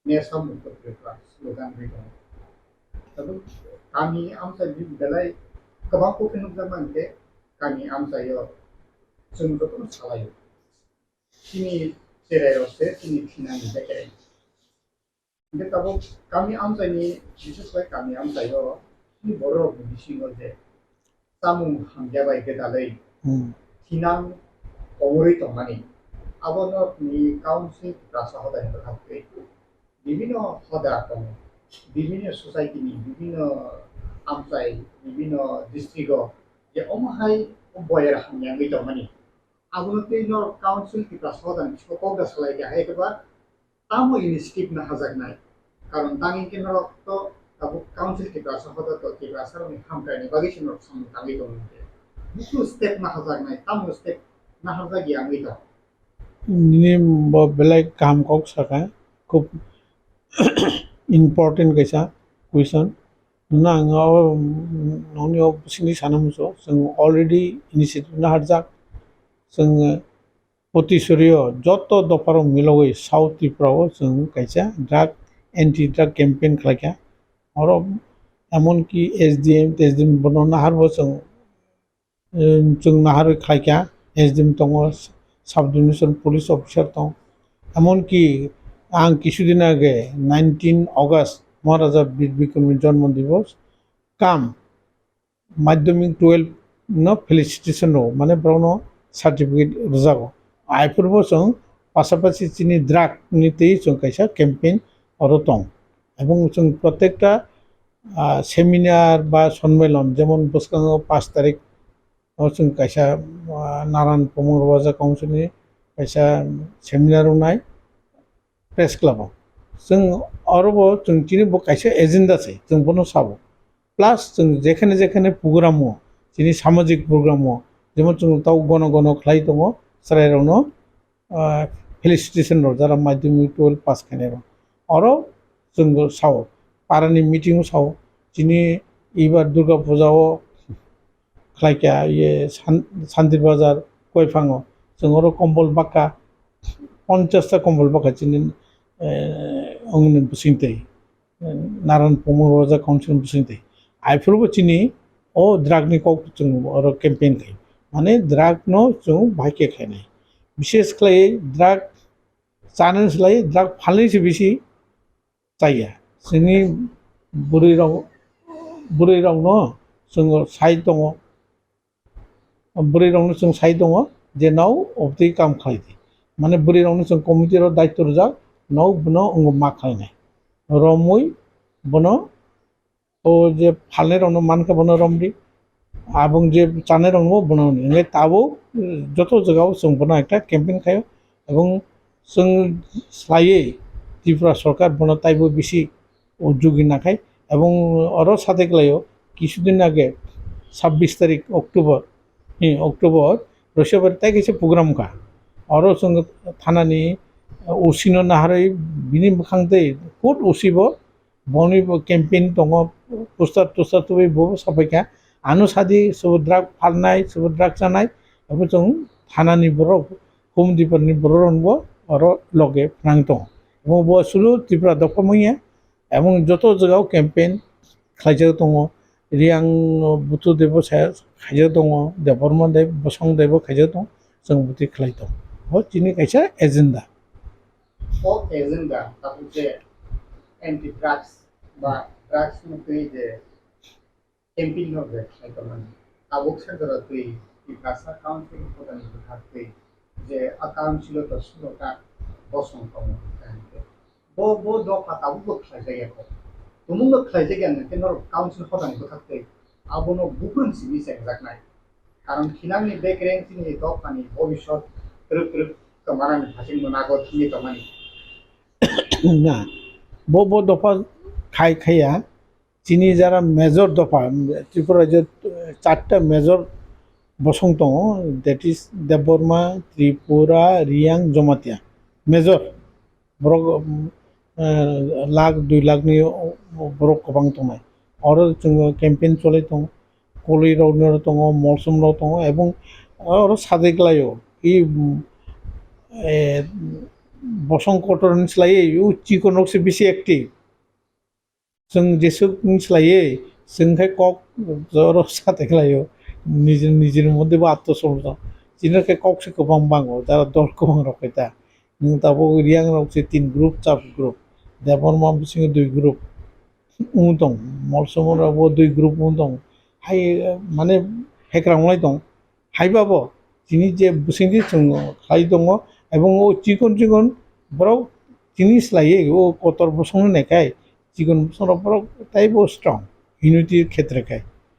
नेसम Tripura slogan dong. Tapi kami amsa di belai kabang ko pinugdaman ke kami amsa yo sungguh pun salah yo. Sini serero se sini sinan di bekere. Jadi tahu kami amsa ni bisu koi kami amsa yo ini boro bisi ngoje. Samung hamjabai ke dalai sinan omori to mani. Abono ni council rasa hoda yang berhati. বিভিন্ন হদা কম বিভিন্ন society বিভিন্ন আমসাই বিভিন্ন district যে অমহাই বয়ের হামিয়াঙ্গি দমানি আগুনতে নর council কি প্রাসদান সকলদা সালাইকে হাইকবার তামো initiative না হাজাক নাই কারণ তাঙ্গি কে নর তো তাবু কাউন্সিল কি প্রাসদান তো কি প্রাসারনি হামকাইনি বাগিস নর সামনে তাঙ্গি দমতে বুকু স্টেপ না হাজাক নাই তামো স্টেপ না হাজাক ইয়াঙ্গি দ নিনে বেলাই কাম কক সাকা খুব important kaisa question na nga noni sini sanamuso sing already initiative Naharjak sing potisoriyo joto doparo milogoi South Tripura sing kaisa drug anti drug campaign khlaka oro emon ki SDM bono nahar bo sing nahar khlaka SDM tongo sub division police officer tong emon ki आं কিছুদিন আগে 19 August মহারাজা বীর বিক্রমের জন্ম দিবস কাম মাধ্যমিক 12 ন felicitation মানে ব্রণ সার্টিফিকেট রজাগো আইফুরবো সং পাশাপাশি চিনি দ্রাগ নিতেই সং কাইসা ক্যাম্পেইন অরতং এবং সং প্রত্যেকটা সেমিনার বা সম্মেলন যেমন বসকাং 5 তারিখ সং কাইসা নারায়ণ প্রমোদ বাজা কাউন্সিলে কাইসা সেমিনার নাই प्रेस क्लब जों आरोबाव जों दिनै खायसे एजेन्डा छै जों बनो साबो प्लास जों जेखाने जेखाने प्रग्राम दिनै सामाजिक प्रग्राम जेमन जों ताव गन गन खालाय दङ सरायरावनो फेलिसिटेशन जारा माध्यमिक 12 पास खानाय आरो जों साव पारानि मिटिं साव दिनै एबार दुर्गा पूजाव खालायका ये शान्ति बाजार गयफाङो जों आरो कम्बल बाक्का 50টা कम्बल बाक्का दिनै अंगन बुसिंते नारायण प्रमोद राजा काउंसिल बुसिंते आइफोरबो चिनि ओ द्रागनि कक जों और कैंपेन खाय माने द्राग नो जों बाइके खायनाय विशेष खाय द्राग जानोसलाय द्राग फाननायसो बेसि जाया जोंनि बुरै राव न जों साइड दङ बुरै रावनो जों साइड दङ जे नाव अबदि काम खालायदि माने बुरै रावनो जों कमिटिर दायित्व रजा नौ बनो अंग मा खालायनाय रमै बनो ओ जे फालनाय रावनो मानका बनो रमदि आबुं जे जानाय रावनो बनो ने ताबो जत जगाव जों बनो एकटा कैंपेन खायो এবং जों स्लायै त्रिपुरा सरकार बनो ताइबो बेसि उद्योगी नाखाय এবং अरो साथे गलायो কিছুদিন আগে 26 तारिख अक्टोबर रसियाबार ताइ কিছু प्रग्राम का अरो जों थानानि उसिनो नाहारै बिनि मोखांदै खुद उसिबो बनि कैंपेन दङ पोस्टार टोस्टार तुबै बो सफायका आनु सादि सब ड्राग फाननाय सब ड्राग जानाय एबो जों थानानि बर' होम दिपारनि बर' रनबो आरो लगे फ्रांग दङ এবং बो सुलु त्रिपुरा दफामैया এবং যত জায়গাও कैंपेन खालायजा दङ रियां बुतु देबो खायजा दङ देबर्मा देब बसं देबो खायजा दङ जों बुति खालाय दङ हो दिनै खायसा agenda all agenda tapi je anti drugs বা drugs মধ্যে যে ক্যাম্পেইন হবে সাইকমান আবক সেন্টার তুই প্রাসা কাউন্সিল প্রদান করতে যে অ্যাকাউন্ট ছিল তো সুরকা বসং কম বো বো দফা তাবো খাইজায় কো তুমুঙ্গ খাইজায় না কেন কাউন্সিল প্রদান করতে আবনো বুকুন সিবি সেকজাকনাই কারণ খিনাংনি বেকরেন্সিনি দফানি ভবিষ্যৎ রূপ কমানানি ভাসিং মনাগত তিনি কমানি ना बो दफा खाया चिनी जरा मेजर दफा त्रिपुरा राज्य 4टा मेजर बसं दङ दैट इज देबबर्मा त्रिपुरा रियां जमातिया मेजर बरक लाख 2 लाखनि बरक गोबां दङ आरो जोङो कैंपेन चलाय दङ कलि रावनो दङ मलसम राव दङ এবং आरो सादेगलायो इ बसं कटरनि स्लायै चिकनआवसो बेसे एक्टिभ जों जेसुकनि स्लायै जोंखाय कक जर साथेख्लायो निजेर मध्येबो आत्मसमर्पण जिनके कक से गोबां बाङो जारा दल गोबां रखैता नों दाबो रियां रखसे 3 ग्रुप चाप ग्रुप देबन मा बिसिङो 2 ग्रुप दं मलसमरावबो 2 ग्रुप दं हाय माने हेक्रांलाय दं हायबाबो जिनि जे बिसिंनि जों खाय दङ এবং ও চিকন বড় জিনিস লাগে ও কতর বসং নাইকাই চিকন বসং বড় তাইবো স্ট্রং ইউনিটির ক্ষেত্রে খায়